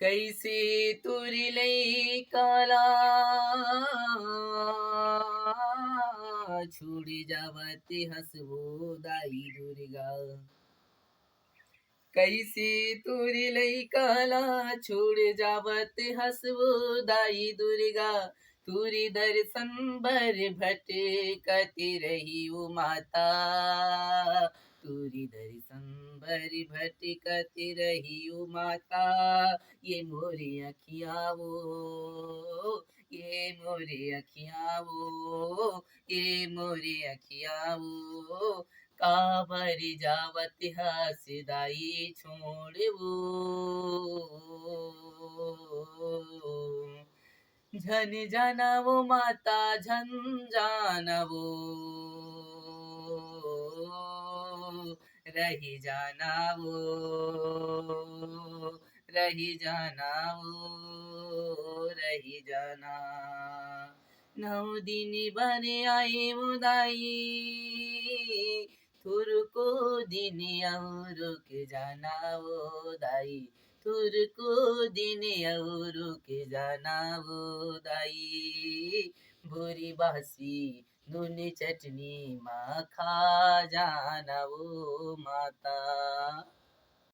कैसे तुरलई काला छोड़ जावत हसबो दाई दुर्गा। कैसे तुरलई काला छोड़ जावत हसबो दाई दुर्गा। तुरी दर्शन बर भटकती रही वो माता। तुरी दर्शन बर भटकती रही वो माता। ये मोरी अखियाँ वो, ये मोरी अखियाँ वो, ये मोरी अखियाँ वो। काबर जावत हसदाई छोड़ वो। झन जाना वो माता झन जाना वो। रही जाना वो, रही जाना वो, रही जाना। 9 दिन बने आई मुदाई तुरको दिन और के जाना वो दाई। तुरको दिन और के जाना वो दाई। भूरी बासी नून चटनी माँ खा जाना वो माता।